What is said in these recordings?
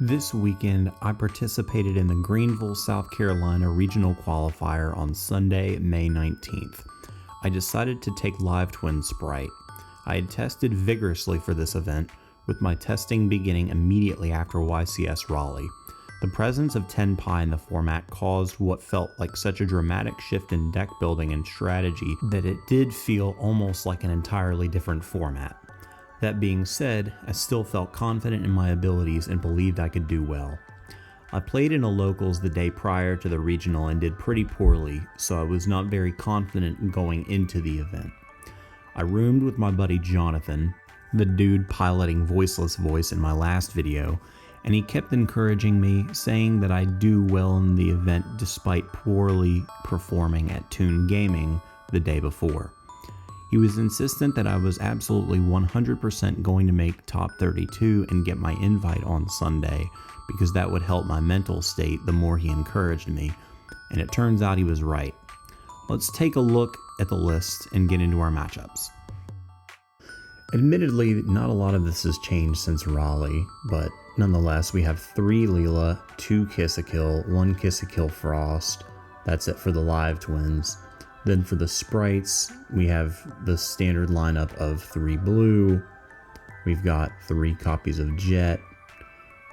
This weekend, I participated in the Greenville, South Carolina regional qualifier on Sunday, May 19th. I decided to take Live Twin Sprite. I had tested vigorously for this event, with my testing beginning immediately after YCS Raleigh. The presence of Tenpie in the format caused what felt like such a dramatic shift in deck building and strategy that it did feel almost like an entirely different format. That being said, I still felt confident in my abilities and believed I could do well. I played in a locals the day prior to the regional and did pretty poorly, so I was not very confident going into the event. I roomed with my buddy Jonathan, the dude piloting Voiceless Voice in my last video, and he kept encouraging me, saying that I'd do well in the event despite poorly performing at Toon Gaming the day before. He was insistent that I was absolutely 100% going to make top 32 and get my invite on Sunday, because that would help my mental state the more he encouraged me, and it turns out he was right. Let's take a look at the list and get into our matchups. Admittedly, not a lot of this has changed since Raleigh, but nonetheless, we have 3 Leela, 2 Kiss-A-Kill, 1 Kiss-A-Kill Frost. That's it for the Live Twins. Then for the sprites, we have the standard lineup of 3 blue. We've got 3 copies of Jet.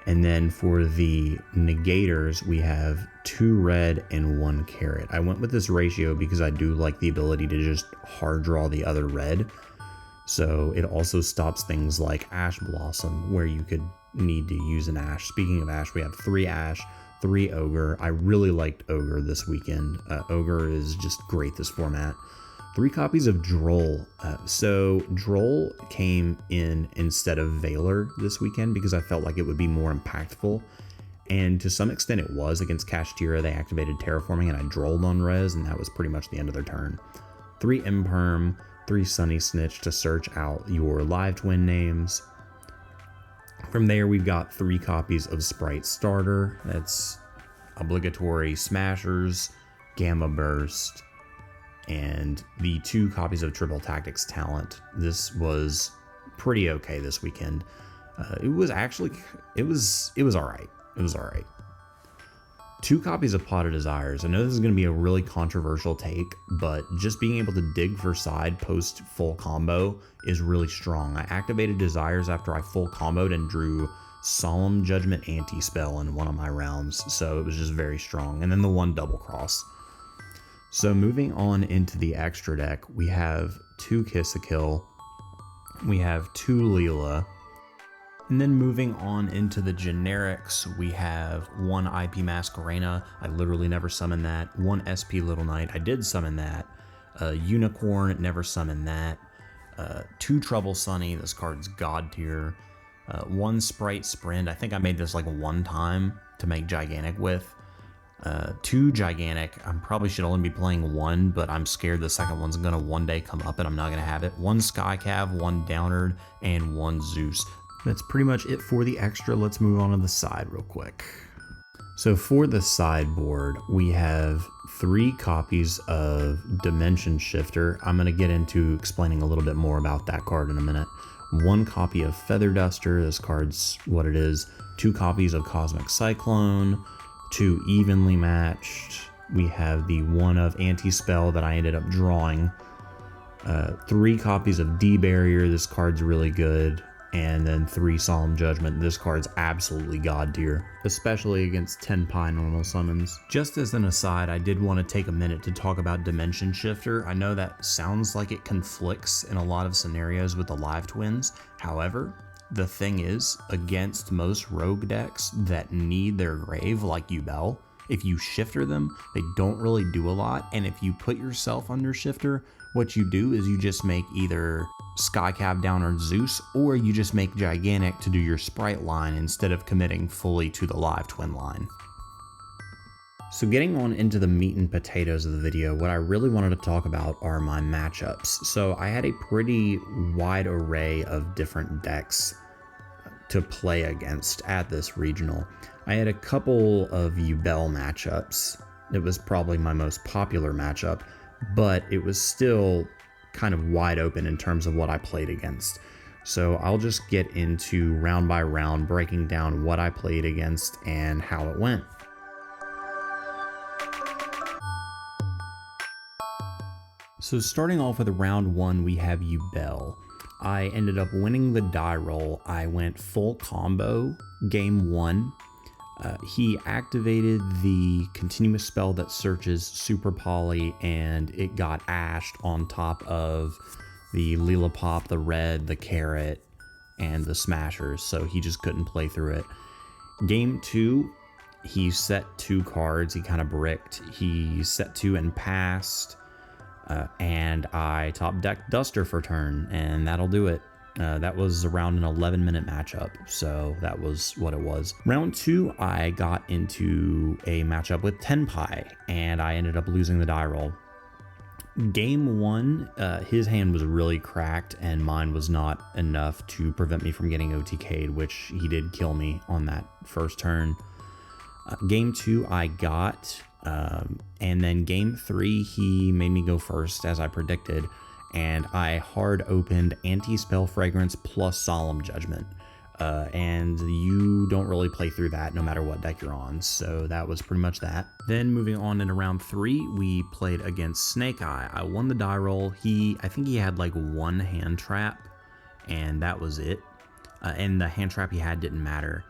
And then for the negators, we have 2 red and 1 carrot. I went with this ratio because I do like the ability to just hard draw the other red. So it also stops things like Ash Blossom, where you could need to use an Ash. Speaking of Ash, we have 3 Ash, 3 Ogre. I really liked Ogre this weekend. Ogre is just great this format. 3 copies of Droll. So Droll came in instead of Valor this weekend because I felt like it would be more impactful. And to some extent it was. Against Kashtira, they activated Terraforming and I Drolled on res, and that was pretty much the end of their turn. 3 Imperm, 3 Sunny Snitch to search out your Live Twin names. From there, we've got 3 copies of Sprite Starter. That's obligatory Smashers, Gamma Burst, and the 2 copies of Triple Tactics Talent. This was pretty okay this weekend. It was all right. It was all right. 2 copies of Pot of Desires. I know this is going to be a really controversial take, but just being able to dig for side post full combo is really strong. I activated Desires after I full comboed and drew Solemn Judgment anti-spell in one of my rounds, so it was just very strong. And then the 1 double cross. So moving on into the extra deck, we have 2 Kiss-A-Kill, we have 2 Leela, and then moving on into the generics, we have 1 IP Masquerena. I literally never summoned that. 1 SP Little Knight. I did summon that. Unicorn, never summoned that. 2 Trouble Sunny. This card's god tier. 1 Sprite Sprint. I think I made this like 1 time to make Gigantic with. 2 Gigantic. I probably should only be playing 1, but I'm scared the second one's gonna one day come up and I'm not gonna have it. 1 Skycav, 1 Downerd, and 1 Zeus. That's pretty much it for the extra. Let's move on to the side real quick. So for the sideboard, we have 3 copies of Dimension Shifter. I'm going to get into explaining a little bit more about that card in a minute. 1 copy of Feather Duster. This card's what it is. 2 copies of Cosmic Cyclone. 2 Evenly Matched. We have the 1 of Anti-Spell that I ended up drawing. 3 copies of D-Barrier. This card's really good. And then 3 Solemn Judgment. This card's absolutely god tier, especially against Tenpie normal summons. Just as an aside, I did want to take a minute to talk about Dimension Shifter. I know that sounds like it conflicts in a lot of scenarios with the Live Twins. However, the thing is, against most rogue decks that need their grave, like Yubel, if you shifter them, they don't really do a lot. And if you put yourself under shifter, what you do is you just make either Skycav Down or Zeus, or you just make Gigantic to do your Sprite line instead of committing fully to the Live Twin line. So getting on into the meat and potatoes of the video, what I really wanted to talk about are my matchups. So I had a pretty wide array of different decks to play against at this regional. I had a couple of Yubel matchups. It was probably my most popular matchup, but it was still kind of wide open in terms of what I played against. So I'll just get into round by round, breaking down what I played against and how it went. So starting off with round 1, we have Yubel. I ended up winning the die roll. I went full combo game 1. He activated the continuous spell that searches Super Poly, and it got ashed on top of the Lilipop, the red, the carrot, and the smashers, so he just couldn't play through it. Game 2, he set 2 cards. He kind of bricked. He set 2 and passed, and I top decked Duster for turn, and that'll do it. That was around an 11-minute matchup, so that was what it was. Round 2, I got into a matchup with Tenpai, and I ended up losing the die roll. Game 1, his hand was really cracked, and mine was not enough to prevent me from getting OTK'd, which he did kill me on that first turn. Game 2, I got, and then game 3, he made me go first, as I predicted, and I hard opened Anti-Spell Fragrance plus Solemn Judgment. And you don't really play through that no matter what deck you're on, so that was pretty much that. Then moving on into round 3, we played against Snake Eye. I won the die roll. I think he had like 1 hand trap, and that was it. And the hand trap he had didn't matter.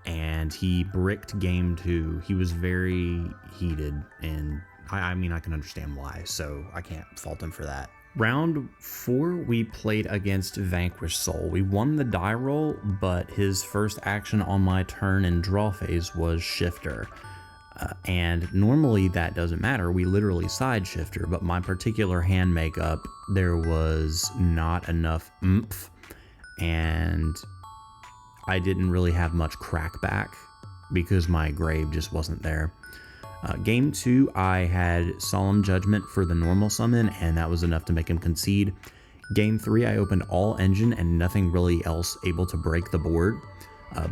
And he bricked game 2. He was very heated, and I mean, I can understand why, so I can't fault him for that. Round 4, we played against Vanquished Soul. We won the die roll, but his first action on my turn in draw phase was Shifter. And normally that doesn't matter. We literally side Shifter, but my particular hand makeup, there was not enough oomph, and I didn't really have much crackback because my grave just wasn't there. Game 2, I had Solemn Judgment for the normal summon, and that was enough to make him concede. Game 3, I opened all engine and nothing really else able to break the board.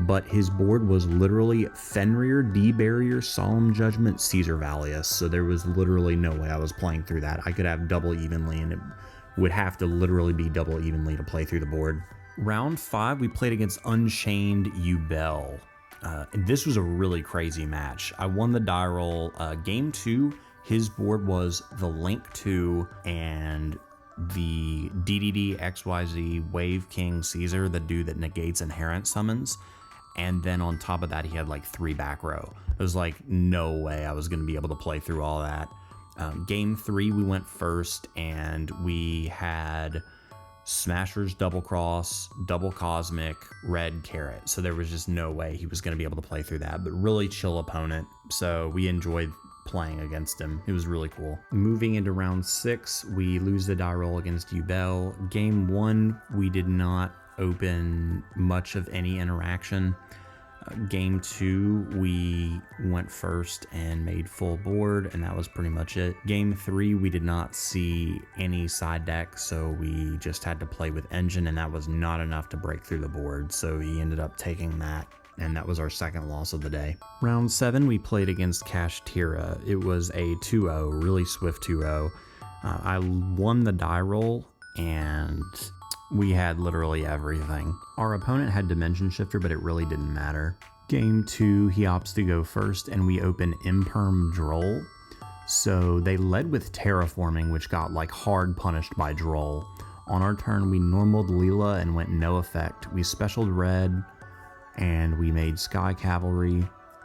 But his board was literally Fenrir, D-Barrier, Solemn Judgment, Caesar Valius, so there was literally no way I was playing through that. I could have double evenly, and it would have to literally be double evenly to play through the board. Round 5, we played against Unchained Yubel. And this was a really crazy match. I won the die roll. Game 2, his board was the Link 2 and the DDD XYZ Wave King Caesar, the dude that negates inherent summons. And then on top of that, he had like 3 back row. It was like, no way I was going to be able to play through all that. Game 3, we went first, and we had Smashers, Double Cross, Double Cosmic, Red Carrot. So there was just no way he was going to be able to play through that, but really chill opponent. So we enjoyed playing against him. It was really cool. Moving into round 6, we lose the die roll against Yubel. Game 1, we did not open much of any interaction. Game 2, we went first and made full board, and that was pretty much it. Game 3, we did not see any side deck, so we just had to play with engine, and that was not enough to break through the board, so he ended up taking that, and that was our second loss of the day. Round 7, we played against Kashtira. It was a 2-0, really swift 2-0. I won the die roll, and we had literally everything. Our opponent had Dimension Shifter, but it really didn't matter. Game 2, he opts to go first, and we open Imperm Droll. So they led with Terraforming, which got like hard punished by Droll. On our turn, we normaled Leela and went no effect. We specialed Red, and we made Sky Cavalry.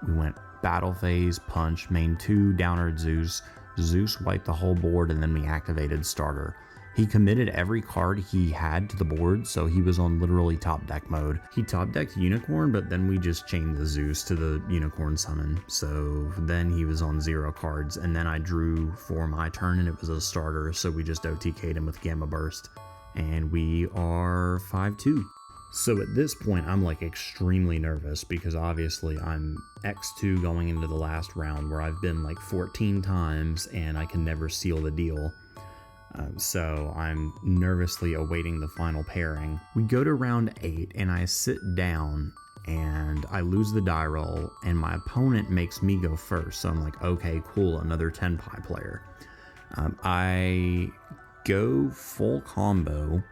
We went Battle Phase, Punch, main 2, Downward Zeus. Zeus wiped the whole board, and then we activated Starter. He committed every card he had to the board, so he was on literally top deck mode. He top decked Unicorn, but then we just chained the Zeus to the Unicorn summon. So then he was on 0 cards, and then I drew for my turn, and it was a starter, so we just OTK'd him with Gamma Burst. And we are 5-2. So at this point, I'm like extremely nervous because obviously I'm X2 going into the last round where I've been like 14 times and I can never seal the deal. So I'm nervously awaiting the final pairing. We go to round 8 and I sit down and I lose the die roll and my opponent makes me go first. So I'm like, okay, cool, another Tenpai player. I go full combo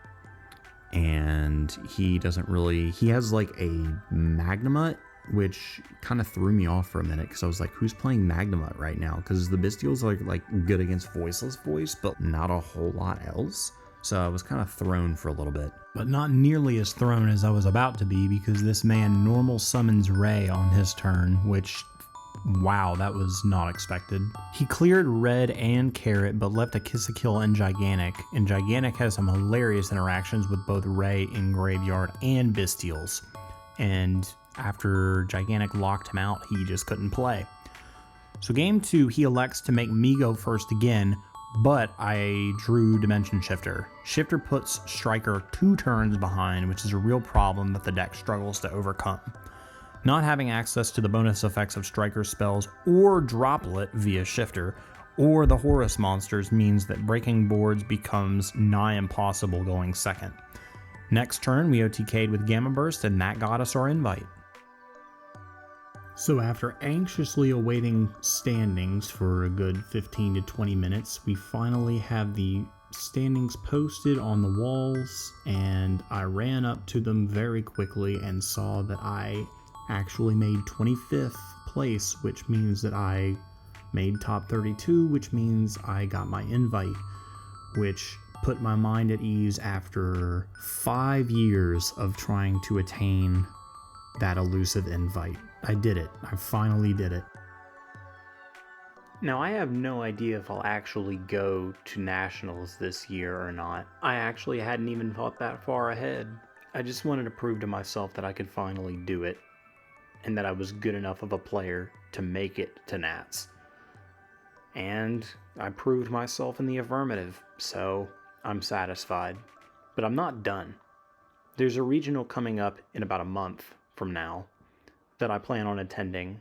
and he doesn't really, he has like a Magnemite, which kind of threw me off for a minute because I was like, who's playing Magnemite right now? Because the Bystials are like good against Voiceless Voice, but not a whole lot else. So I was kind of thrown for a little bit. But not nearly as thrown as I was about to be, because this man normal summons Ray on his turn, which, wow, that was not expected. He cleared Red and Carrot, but left a Kiss-a-Kill and Gigantic has some hilarious interactions with both Ray in Graveyard and Bystials. And after Gigantic locked him out, he just couldn't play. So game 2, he elects to make me go first again, but I drew Dimension Shifter. Shifter puts Striker 2 turns behind, which is a real problem that the deck struggles to overcome. Not having access to the bonus effects of Striker's spells or Droplet via Shifter, or the Horus monsters, means that breaking boards becomes nigh impossible going second. Next turn, we OTK'd with Gamma Burst, and that got us our invite. So after anxiously awaiting standings for a good 15 to 20 minutes, we finally have the standings posted on the walls, and I ran up to them very quickly and saw that I actually made 25th place, which means that I made top 32, which means I got my invite, which put my mind at ease after 5 years of trying to attain that elusive invite. I did it. I finally did it. Now, I have no idea if I'll actually go to Nationals this year or not. I actually hadn't even thought that far ahead. I just wanted to prove to myself that I could finally do it, and that I was good enough of a player to make it to Nats. And I proved myself in the affirmative, so I'm satisfied. But I'm not done. There's a regional coming up in about a month from now that I plan on attending,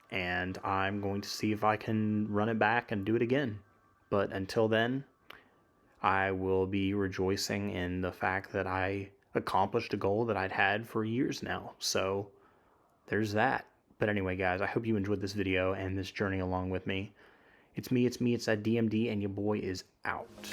and I'm going to see if I can run it back and do it again. But until then, I will be rejoicing in the fact that I accomplished a goal that I'd had for years now. So there's that. But anyway, guys, I hope you enjoyed this video and this journey along with me. It's that DMD, and your boy is out.